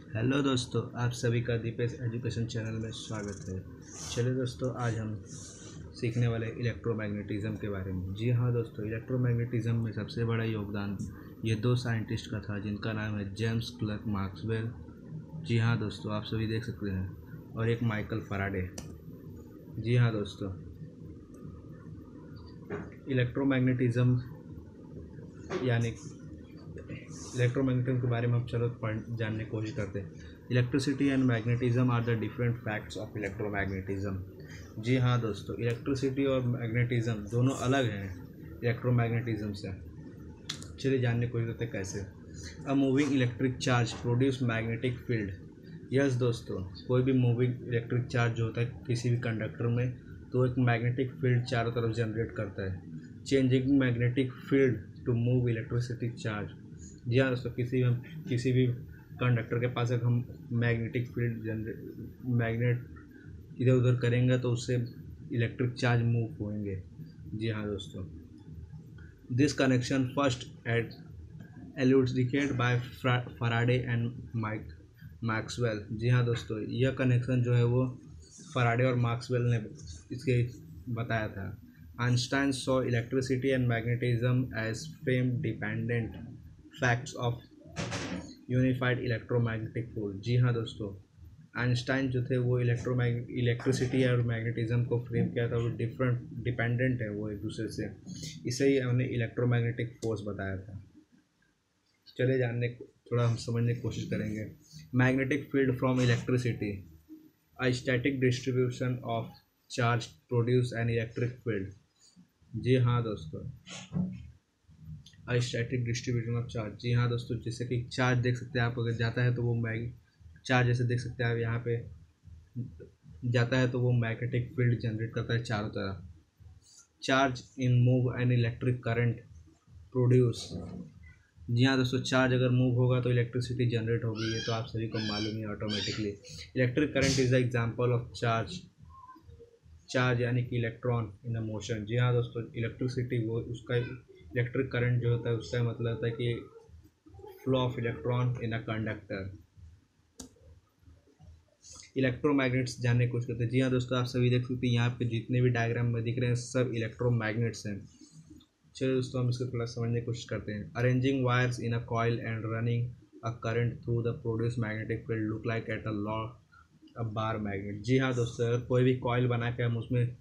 Hello दोस्तों, आप सभी का दीपेश एजुकेशन चैनल में स्वागत है। चलिए दोस्तों, आज हम सीखने वाले इलेक्ट्रोमैग्नेटिज़्म के बारे में। जी हाँ दोस्तों, इलेक्ट्रोमैग्नेटिज़्म में सबसे बड़ा योगदान ये दो साइंटिस्ट का था, जिनका नाम है जेम्स क्लर्क मैक्सवेल। जी हाँ दोस्तों, आप सभी देख सकते हैं, और एक माइकल फैराडे। जी हाँ दोस्तों, इलेक्ट्रोमैग्नेटिज़्म यानी इलेक्ट्रोमैग्नेटिज्म के बारे में हम चलो जानने की कोशिश करते हैं। Electricity and magnetism are the different facts of electromagnetism. जी हाँ दोस्तों, इलेक्ट्रिसिटी और मैग्नेटिज्म दोनों अलग हैं इलेक्ट्रोमैग्नेटिज्म से। चलिए जानने की कोशिश करते हैं कैसे। A moving electric charge produce magnetic field. Yes दोस्तों, कोई भी मूविंग इलेक्ट्रिक चार्ज जो होता है किसी भी कंडक्टर में, तो एक मैग्नेटिक फील्ड चारों तरफ जनरेट करता है। Changing magnetic field to move electricity charge. जी हाँ दोस्तों, किसी भी कंडक्टर के पास अगर हम मैग्नेटिक फील्ड मैग्नेट इधर उधर करेंगे तो उससे इलेक्ट्रिक चार्ज मूव होंगे। जी हाँ दोस्तों, this connection first at elucidated by Faraday and Maxwell. जी हाँ दोस्तों, यह कनेक्शन जो है वो फैराडे और मैक्सवेल ने इसके बताया था। Einstein saw electricity and magnetism as frame dependent facts of unified electromagnetic force. जी हाँ दोस्तों, आइंस्टाइन जो थे वो इलेक्ट्रिसिटी और मैग्नेटिज्म को फ्रेम किया था। वो डिपेंडेंट है वो एक दूसरे से, इसे ही हमने इलेक्ट्रोमैग्नेटिक फोर्स बताया था। चले जानने थोड़ा हम समझने की कोशिश करेंगे। Magnetic field from electricity, a static distribution of charge produce an electric field. जी हाँ दोस्तों, स्टैटिक डिस्ट्रीब्यूशन ऑफ चार्ज। जी हाँ दोस्तों, जैसे कि चार्ज देख सकते हैं आप, अगर जाता है तो वो चार्ज जैसे देख सकते हैं आप यहाँ पे जाता है तो वो मैग्नेटिक फील्ड जनरेट करता है चारों तरफ। Charge in move an electric current produce. जी हाँ दोस्तों, चार्ज अगर मूव होगा तो इलेक्ट्रिसिटी जनरेट होगी, ये तो आप सभी को मालूम ही automatically. Electric current is the example of charge यानी कि इलेक्ट्रॉन इन अ मोशन। जी हाँ दोस्तों, इलेक्ट्रिसिटी वो उसका इलेक्ट्रिक करंट जो होता है उसका मतलब होता है कि flow of electron in a conductor. Electromagnets जानने की कोशिश करते हैं। जी हाँ दोस्तों, आप सभी देख सकते हैं यहाँ पे जितने भी डायग्राम में दिख रहे हैं सब इलेक्ट्रोमैग्नेट्स हैं। चलिए दोस्तों, हम इसको थोड़ा समझने की कोशिश करते हैं। Arranging wires in a coil and running a current through the produce magnetic field look like at a law a bar magnet. जी हाँ दोस्तों, अगर कोई भी कॉइल बना के हम उसमें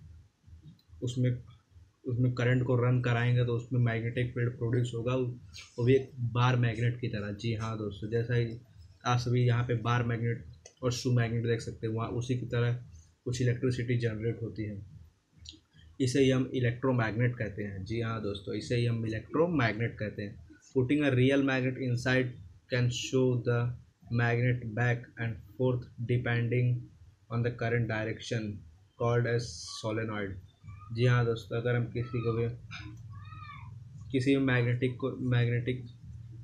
उसमें उसमें करंट को रन कराएंगे तो उसमें मैग्नेटिक फील्ड प्रोड्यूस होगा, वो भी एक बार मैग्नेट की तरह। जी हाँ दोस्तों, जैसा ही आप सभी यहाँ पे बार मैग्नेट और शू मैग्नेट देख सकते हैं, वहाँ उसी की तरह कुछ इलेक्ट्रिसिटी जनरेट होती है। इसे ही हम इलेक्ट्रोमैग्नेट कहते हैं। जी हाँ दोस्तों, इसे ही हम इलेक्ट्रोमैग्नेट कहते हैं। Putting a real magnet inside can show the magnet back and forth depending on the current direction called as solenoid. जी हाँ दोस्तों, अगर हम किसी भी मैग्नेटिक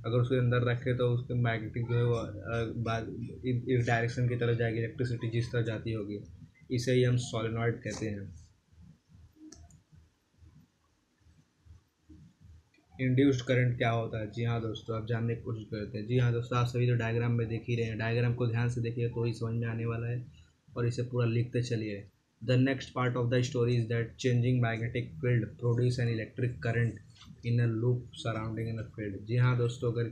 अगर उसके अंदर रखें तो उसके मैग्नेटिक जो है वो इस डायरेक्शन की तरफ जाएगी, इलेक्ट्रिसिटी जिस तरह जाती होगी। इसे ही हम सोलेनॉइड कहते हैं। इंड्यूस्ड करंट क्या होता है? जी हाँ दोस्तों, आप जानने की कोशिश करते हैं। जी हाँ दोस्तों, आप सभी तो डायग्राम में देख ही रहे हैं, डायग्राम को ध्यान से देखिए तो ही समझ में आने वाला है, और इसे पूरा लिखते चलिए। The next part of the story is that changing magnetic field produce an electric current in a loop surrounding in a field. जी हाँ दोस्तों, अगर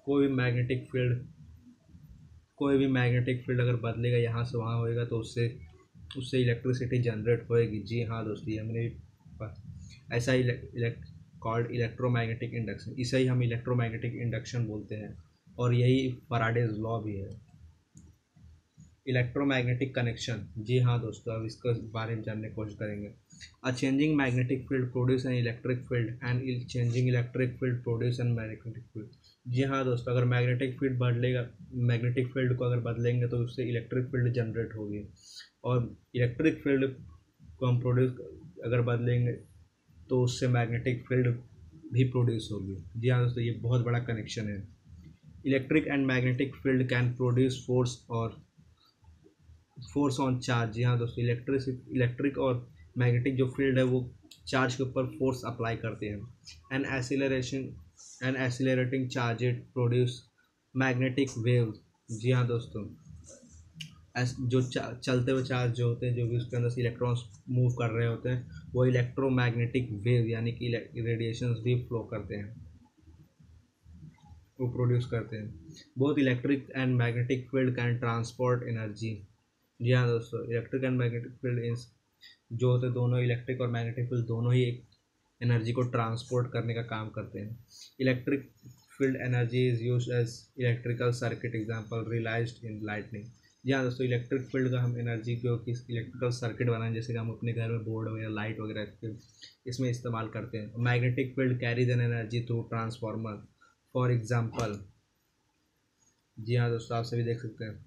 कोई भी मैग्नेटिक फील्ड अगर बदलेगा, यहाँ से वहाँ होएगा, तो उससे उससे इलेक्ट्रिसिटी जनरेट होएगी। जी हाँ दोस्तों, ये हमने ऐसा ही कॉल्ड इलेक्ट्रोमैग्नेटिक इंडक्शन, इसे ही हम इलेक्ट्रोमैग्नेटिक इंडक्शन बोलते हैं, और यही फैराडेज लॉ भी है। Electromagnetic connection. जी हाँ दोस्तों, अब इसके बारे में जानने की कोशिश करेंगे। A changing magnetic field produce an electric field and changing electric field produce an magnetic field. जी हाँ दोस्तों, अगर मैग्नेटिक फील्ड को अगर बदलेंगे तो उससे इलेक्ट्रिक फील्ड जनरेट होगी, और इलेक्ट्रिक फील्ड को हम प्रोड्यूस अगर बदलेंगे तो उससे मैग्नेटिक फील्ड भी प्रोड्यूस होगी। जी हाँ दोस्तों, ये बहुत बड़ा कनेक्शन है। Electric and magnetic field can produce force on charge. जी हाँ दोस्तों, इलेक्ट्रिक और मैग्नेटिक जो फील्ड है वो चार्ज के ऊपर फोर्स अप्लाई करते हैं। An accelerating charge it produce magnetic wave. जी हाँ दोस्तों, जो चलते हुए चार्ज जो होते हैं, जो भी उसके अंदर से इलेक्ट्रॉन्स मूव कर रहे होते हैं, वो इलेक्ट्रोमैग्नेटिक वेव यानी कि रेडिएशंस भी फ्लो करते हैं, वो प्रोड्यूस करते हैं। Both electric and magnetic field can transport energy. जी हाँ दोस्तों, इलेक्ट्रिक एंड मैग्नेटिक फील्ड इन जो होते हैं, दोनों इलेक्ट्रिक और मैग्नेटिक फील्ड दोनों ही एक एनर्जी को ट्रांसपोर्ट करने का काम करते हैं। Electric field energy is used as electrical circuit example realized in lightning. जी हाँ दोस्तों, इलेक्ट्रिक फील्ड का हम एनर्जी को किस इलेक्ट्रिकल सर्किट बनाएं, जैसे कि हम अपने घर में बोर्ड वगैरह लाइट वगैरह इसमें इस्तेमाल करते हैं। Magnetic field carries an energy through transformer for example. जी हाँ दोस्तों, आप सभी देख सकते हैं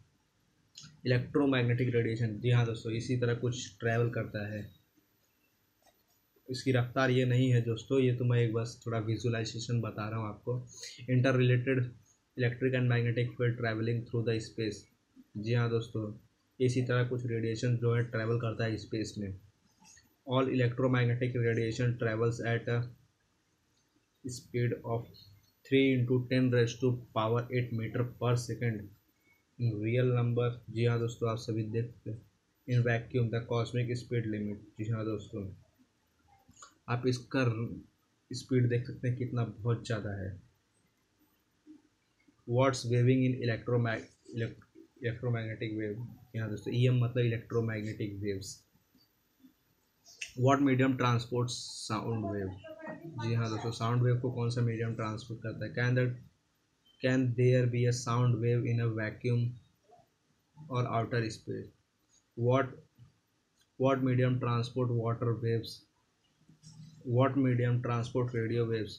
इलेक्ट्रोमैग्नेटिक रेडिएशन। जी हाँ दोस्तों, इसी तरह कुछ ट्रैवल करता है। इसकी रफ्तार ये नहीं है दोस्तों, ये तो मैं एक बस थोड़ा विजुअलाइजेशन बता रहा हूँ आपको। Interrelated electric and magnetic field travelling through the space. जी हाँ दोस्तों, इसी तरह कुछ रेडिएशन जो है ट्रैवल करता है स्पेस में। All electromagnetic radiation travels at a speed of 3 × 10⁻⁸ metre per second in real number. जी हाँ दोस्तों, आप सभी देखते हैं in vacuum the cosmic speed limit. जी हाँ दोस्तों, आप इसका स्पीड देख सकते हैं कितना बहुत ज़्यादा है। What's waving in electromagnetic wave. यहाँ दोस्तों EM मतलब electromagnetic waves. What medium transport sound wave. जी हाँ दोस्तों, साउंड वेव को कौन सा मीडियम ट्रांसपोर्ट करता है। Can there be a sound wave in a vacuum और outer space. What what medium transport water waves. What medium transport radio waves?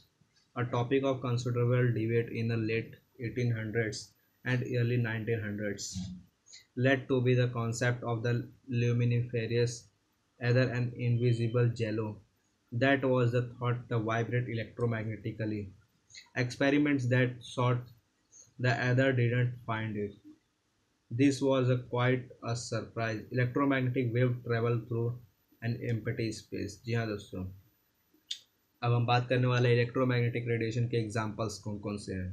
A topic of considerable debate in the late 1800s and early 1900s, led to be the concept of the luminiferous ether, an invisible jello that was the thought to vibrate electromagnetically. Experiments that sought the ether didn't find it. This was quite a surprise. Electromagnetic wave travel through an empty space. जी हाँ दोस्तों, अब हम बात करने वाले electromagnetic radiation के examples कौन कौन से हैं।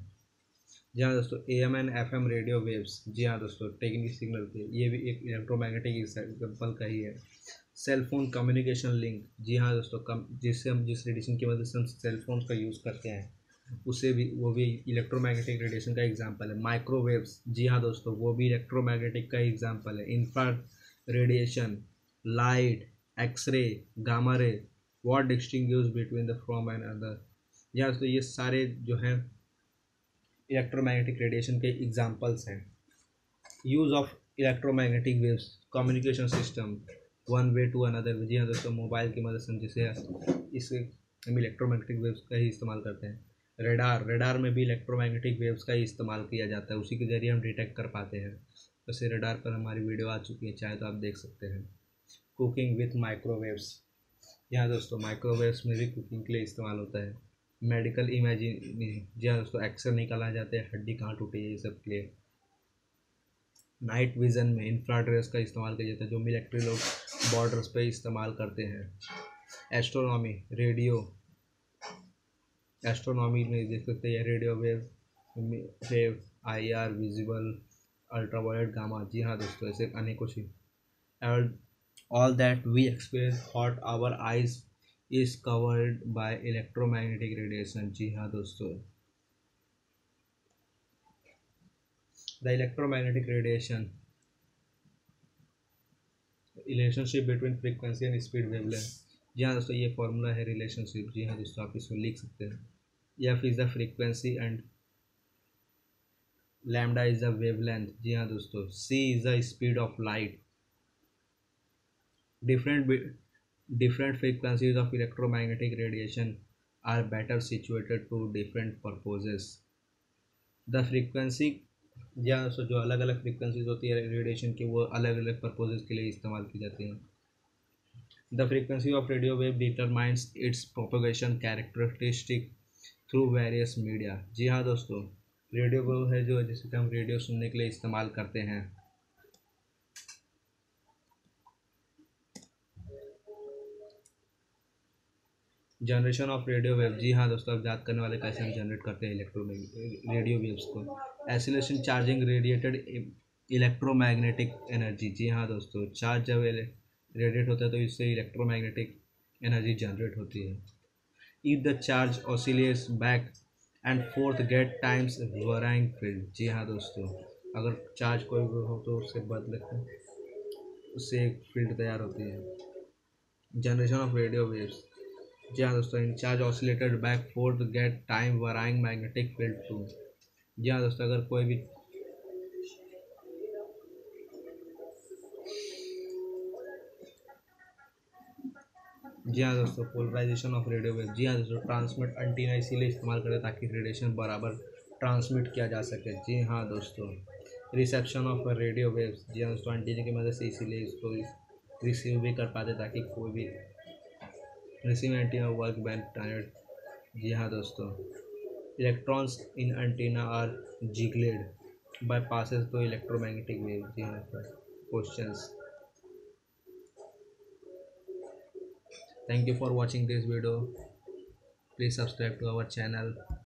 जी हाँ दोस्तों, AM and FM radio waves. जी हाँ दोस्तों, टेक्निक सिग्नल के ये भी एक इलेक्ट्रोमैग्नेटिक एग्जांपल का ही है। Cell phone communication link. जी हाँ दोस्तों, जिससे हम जिस रेडिएशन की मदद से हम सेल फोन का यूज़ करते हैं उसे भी वो भी इलेक्ट्रोमैग्नेटिक रेडिएशन का एग्जाम्पल है। माइक्रोवेव्स। जी हाँ दोस्तों, वो भी इलेक्ट्रोमैग्नेटिक का एग्जाम्पल है। Infra radiation, light, x ray, gamma ray, what distinguish between the from and other. या तो ये सारे जो हैं इलेक्ट्रोमैग्नेटिक रेडिएशन के एग्जांपल्स हैं। Use of electromagnetic waves communication system one way to another. जी हाँ दोस्तों, मोबाइल की मदद से जैसे इसे हम इलेक्ट्रोमैग्नेटिक वेव्स का ही इस्तेमाल करते हैं। रेडार में भी इलेक्ट्रोमैग्नेटिक वेव्स का ही इस्तेमाल किया जाता है, उसी के ज़रिए हम डिटेक्ट कर पाते हैं। वैसे रेडार पर हमारी वीडियो आ चुकी है, चाहे तो आप देख सकते हैं। Cooking with microwaves. यहाँ दोस्तों, माइक्रोवेव्स में भी कुकिंग के लिए इस्तेमाल होता है। Medical imaging. जी हाँ दोस्तों, एक्सरे निकाला जाता है, हड्डी कहाँ टूटी है, ये सब के लिए। नाइट विजन में इंफ्रारेड रेस का इस्तेमाल किया जाता है, जो मिलिट्री लोग बॉर्डर्स पे इस्तेमाल करते हैं। एस्ट्रोनॉमी एस्ट्रोनॉमी में देख सकते हैं radio wave IR, visible, ultraviolet, gamma. जी हाँ दोस्तों, ऐसे अनेकों चीज। all that we experience what our eyes is covered by electromagnetic radiation। जी हाँ दोस्तों, the electromagnetic radiation relationship between frequency and speed wavelength। जी हाँ दोस्तों, ये फॉर्मूला है रिलेशनशिप। जी हाँ दोस्तों, आप इसको लिख सकते हैं। F is the frequency and lambda is the wavelength। जी हाँ दोस्तों, C is the speed of light। Different frequencies of electromagnetic radiation are better situated to different purposes। The frequency, या जो अलग अलग फ्रीक्वेंसीज होती है रेडिएशन की, वो अलग अलग पर्पजेज़ के लिए इस्तेमाल की जाती हैं। The frequency of radio wave determines its propagation characteristic through various media. जी हाँ दोस्तों, रेडियो वेव है जो जैसे कि हम रेडियो सुनने के लिए इस्तेमाल करते हैं। जनरेशन ऑफ रेडियो वेव, जी हाँ दोस्तों, अब याद करने वाले कैसे हम जनरेट करते हैं रेडियो वेव्स को। Acceleration charging radiated electromagnetic energy, जी हाँ दोस्तों, चार्ज जब रेडिएट होता है तो इससे इलेक्ट्रोमैग्नेटिक एनर्जी जनरेट होती है। If the charge oscillates back and forth get times varying field, जी हाँ दोस्तों, अगर चार्ज कोई भी हो तो उससे बदले उससे एक फील्ड तैयार होती है। जनरेशन ऑफ रेडियो वेव्स, जी हाँ दोस्तों, in charge oscillated back forth get time varying magnetic field too, जी हाँ दोस्तों, अगर कोई भी, जी हाँ दोस्तों, पोलराइजेशन ऑफ रेडियो वेव, जी हाँ दोस्तों, ट्रांसमिट एंटीना इसीलिए इस्तेमाल करें ताकि रेडिएशन बराबर ट्रांसमिट किया जा सके, जी हाँ दोस्तों। रिसेप्शन ऑफ रेडियो वेव्स, जी हाँ दोस्तों, एंटीना की मदद से इसीलिए इसको रिसीव भी कर पाते ताकि कोई भी रिसीव एंटीना वर्क बैंड, जी हाँ दोस्तों। Electrons in antenna are jiggled by passes through electromagnetic wave, जी हाँ sir. Questions. Thank you for watching this video. Please subscribe to our channel.